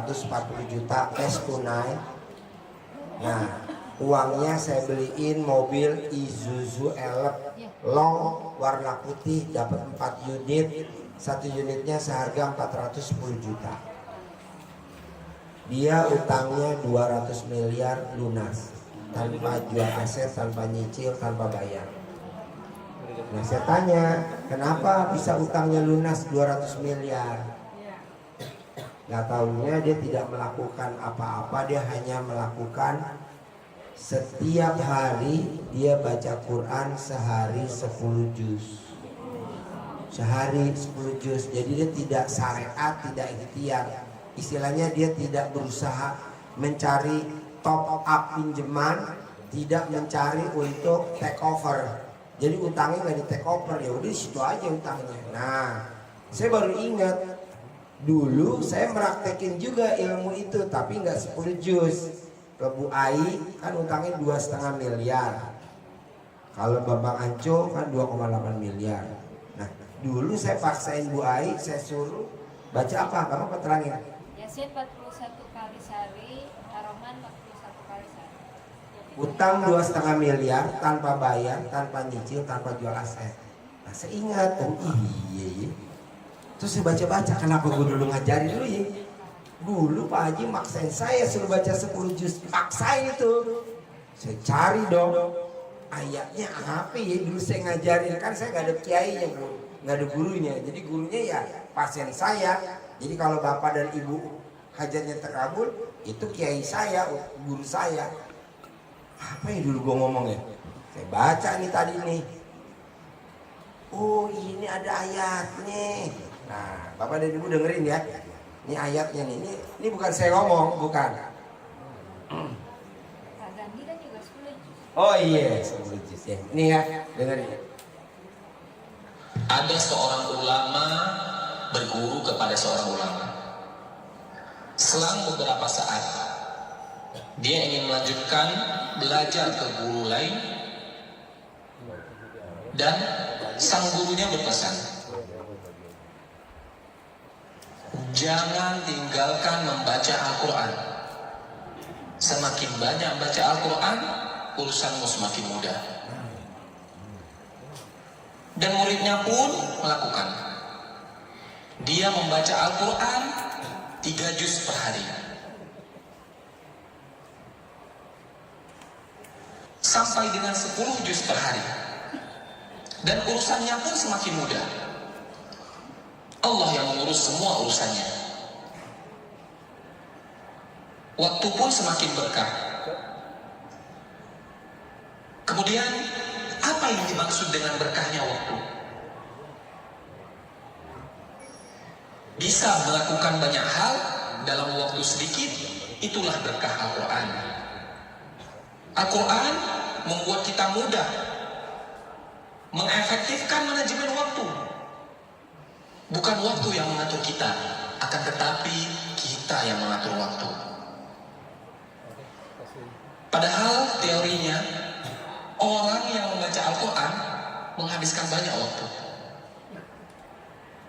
440 juta cash tunai. Nah, uangnya saya beliin mobil Isuzu Elf long warna putih, dapat 4 unit. Satu unitnya seharga 410 juta. Dia utangnya 200 miliar lunas, tanpa jual aset, tanpa nyicil, tanpa bayar. Nah, saya tanya, kenapa bisa utangnya lunas 200 miliar? Nggak tahunya dia tidak melakukan apa-apa, dia hanya melakukan setiap hari dia baca Quran sehari 10 juz. Sehari 10 juz. Jadi dia tidak syariat, tidak ikhtiar. Istilahnya dia tidak berusaha mencari top up pinjaman, tidak mencari untuk take over. Jadi utangnya nggak di take over, ya udah situ aja utangnya. Nah, saya baru ingat dulu saya meraktekin juga ilmu itu, tapi nggak 10 juz. Ke Bu Ai kan utangnya 2,5 miliar. Kalau Bambang Anco kan 2,8 miliar. Nah, dulu saya paksain Bu Ai, saya suruh baca apa? Kamu keterangin. Yasin 41 kali sehari, Ar-Rahman 41 kali sehari. Utang 2,5 miliar tanpa bayar, tanpa nyicil, tanpa jual aset. Nah, saya ingat, oh iya. Terus saya baca-baca, kenapa gue dulu ngajarin dulu ya? Dulu Pak Haji maksain saya suruh baca 10 juz, paksain itu. Saya cari dong ayatnya apa ya, dulu saya ngajarin, kan saya nggak ada kiainya Bu, nggak ada gurunya. Jadi gurunya ya pasien saya. Jadi kalau bapak dan ibu hajatnya terkabul, itu kiai saya, guru saya. Apa yang dulu gue ngomong ya? Saya baca nih tadi nih. Oh ini ada ayatnya. Nah, bapak dan ibu dengerin ya. Ini ayatnya nih. Ini bukan saya ngomong, bukan. Pak Gandhi kan juga 10 juz. Oh iya, 10 juz ya. Ini ya, dengerin. Ada seorang ulama berguru kepada seorang ulama. Selang beberapa saat, dia ingin melanjutkan belajar ke guru lain, dan sang gurunya berpesan, jangan tinggalkan membaca Al-Quran. Semakin banyak baca Al-Quran, urusanmu semakin mudah. Dan muridnya pun melakukan. Dia membaca Al-Quran 3 juz per hari. Sampai dengan 10 juz per hari. Dan urusannya pun semakin mudah. Allah yang mengurus semua urusannya. Waktu pun semakin berkah. Kemudian, apa yang dimaksud dengan berkahnya waktu? Bisa melakukan banyak hal dalam waktu sedikit, itulah berkah Al-Quran. Al-Quran membuat kita mudah mengefektifkan manajemen waktu. Bukan waktu yang mengatur kita, akan tetapi kita yang mengatur waktu. Padahal teorinya, orang yang membaca Al-Quran menghabiskan banyak waktu,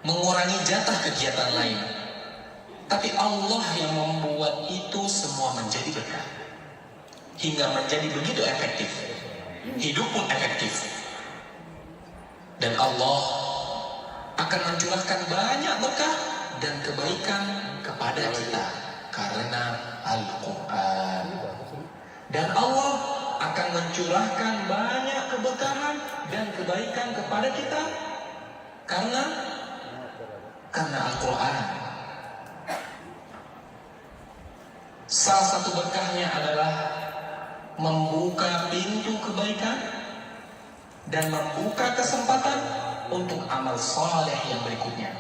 mengurangi jatah kegiatan lain. Tapi Allah yang membuat itu semua menjadi berkah, hingga menjadi begitu efektif. Hidup pun efektif. Dan Allah akan mencurahkan banyak berkah dan kebaikan kepada kita karena Al-Quran. Dan Allah akan mencurahkan banyak keberkahan dan kebaikan kepada kita karena Al-Quran. Salah satu berkahnya adalah membuka pintu kebaikan dan membuka kesempatan untuk amal soleh yang berikutnya.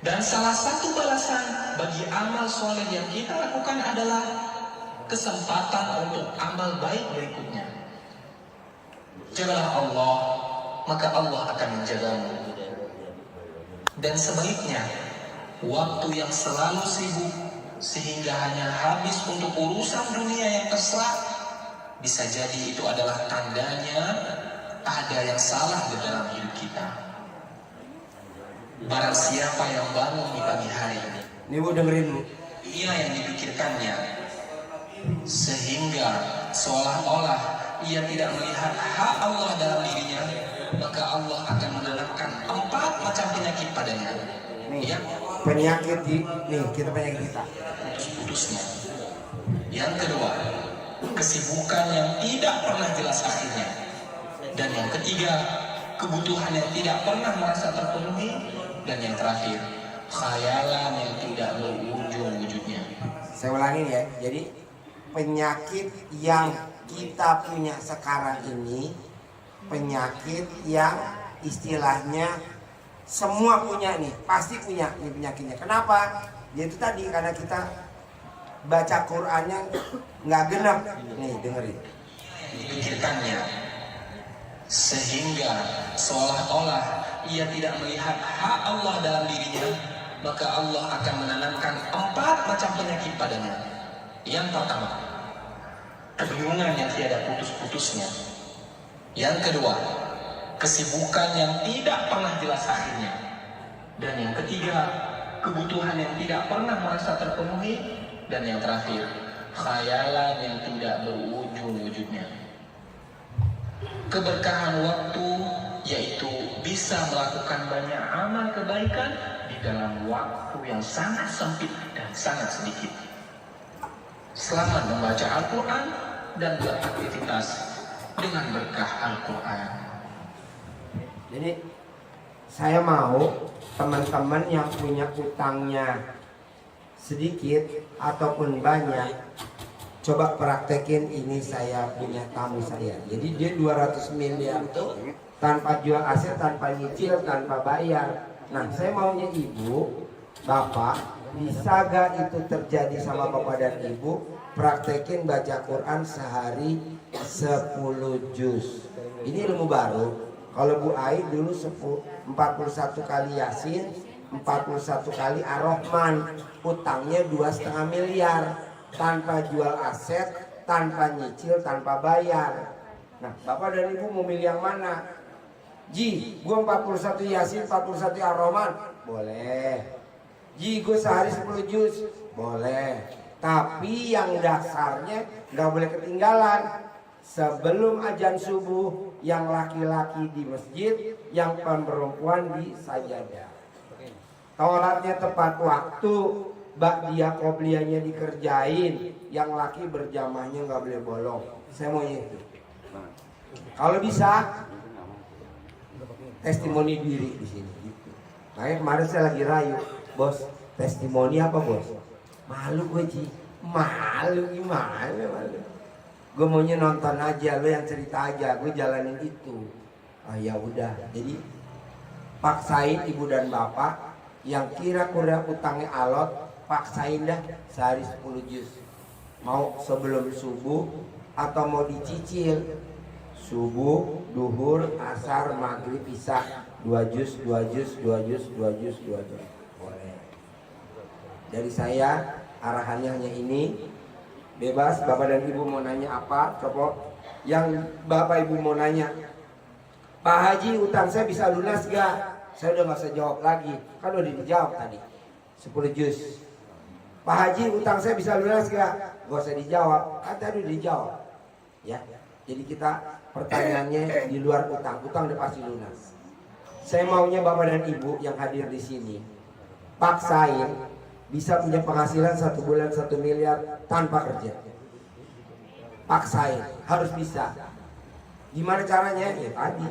Dan salah satu balasan bagi amal soleh yang kita lakukan adalah kesempatan untuk amal baik berikutnya. Jagalah Allah, maka Allah akan menjagamu. Dan sebaliknya, waktu yang selalu sibuk sehingga hanya habis untuk urusan dunia yang terserah, bisa jadi itu adalah tandanya ada yang salah di dalam hidup kita. Barang siapa yang bangun di pagi hari Nih Bu dengerin Bu. Ia yang dipikirkannya, sehingga seolah-olah ia tidak melihat hak Allah dalam dirinya, maka Allah akan menanamkan 4 macam penyakit padanya. Nih, Yang penyakit nih kita penyakit kita. putus-putusnya. Yang kedua, kesibukan yang tidak pernah jelas akhirnya. Dan yang ketiga, kebutuhan yang tidak pernah merasa terpenuhi. Dan yang terakhir, khayalan yang tidak berujung wujudnya. Saya ulangin ya. Jadi penyakit yang kita punya sekarang ini penyakit yang istilahnya semua punya nih, pasti punya nih penyakitnya. Kenapa? Yaitu tadi karena kita baca Qur'annya nggak genap. Nih dengerin. Dipikirkannya, sehingga seolah-olah ia tidak melihat hak Allah dalam dirinya, maka Allah akan menanamkan 4 macam penyakit padanya. Yang pertama, kebingungan yang tiada putus-putusnya. Yang kedua, kesibukan yang tidak pernah jelas akhirnya. Dan yang ketiga, kebutuhan yang tidak pernah merasa terpenuhi. Dan yang terakhir, khayalan yang tidak berujung wujudnya. Keberkahan waktu yaitu bisa melakukan banyak amal kebaikan di dalam waktu yang sangat sempit dan sangat sedikit. Selamat membaca Al-Quran dan beraktivitas dengan berkah Al-Quran. Jadi saya mau teman-teman yang punya utangnya sedikit ataupun banyak, coba praktekin ini. Saya punya tamu saya, jadi dia 200 miliar tuh tanpa jual aset, tanpa nyicil, tanpa bayar. Nah saya maunya ibu, bapak, bisa gak itu terjadi sama bapak dan ibu? Praktekin baca Quran sehari 10 juz. Ini ilmu baru. Kalau Bu Ai dulu 41 kali Yasin, 41 kali Ar-Rahman, utangnya 2,5 miliar, tanpa jual aset, tanpa nyicil, tanpa bayar. Nah, bapak dan ibu mau milih yang mana? Ji, gua 41 Yasin, 41 Ar-Rahman, boleh. Ji, gua sehari 10 juz, boleh. Tapi yang dasarnya nggak boleh ketinggalan. Sebelum azan subuh, yang laki-laki di masjid, yang perempuan di sajadah. Sholatnya tepat waktu, ba'diyah qobliyahnya dikerjain, yang laki berjamaahnya nggak boleh bolong. Saya maunya itu. Kalau bisa, testimoni diri di sini. Gitu. Makanya kemarin saya lagi rayu, bos, testimoni apa bos? Malu gue Ji, malu gimana malu? Gue maunya nonton aja, lo yang cerita aja, gue jalanin itu. Ah ya udah, jadi paksain ibu dan bapak yang kira-kira utangnya alot, paksain dah sehari 10 juz. Mau sebelum subuh atau mau dicicil, subuh, duhur, asar, maghrib, isya, 2 juz, 2 juz, 2 juz, 2 juz, 2 juz. Boleh. Dari saya arahannya hanya ini. Bebas, bapak dan ibu mau nanya apa, coba. Yang bapak ibu mau nanya, Pak Haji utang saya bisa lunas gak? Saya udah gak usah jawab lagi, kan udah dijawab tadi 10 juz. Pak Haji utang saya bisa lunas gak? Gak usah dijawab, kan tadi udah dijawab. Ya, jadi kita pertanyaannya di luar utang, utang udah pasti lunas. Saya maunya bapak dan ibu yang hadir di sini paksain bisa punya penghasilan 1 bulan 1 miliar tanpa kerja. Paksain, harus bisa. Gimana caranya? Ya tadi.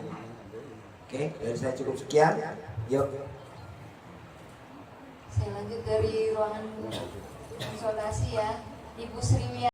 Oke, dari saya cukup sekian. Yuk. Saya lanjut dari ruangan konsultasi ya. Ibu Sriwiati.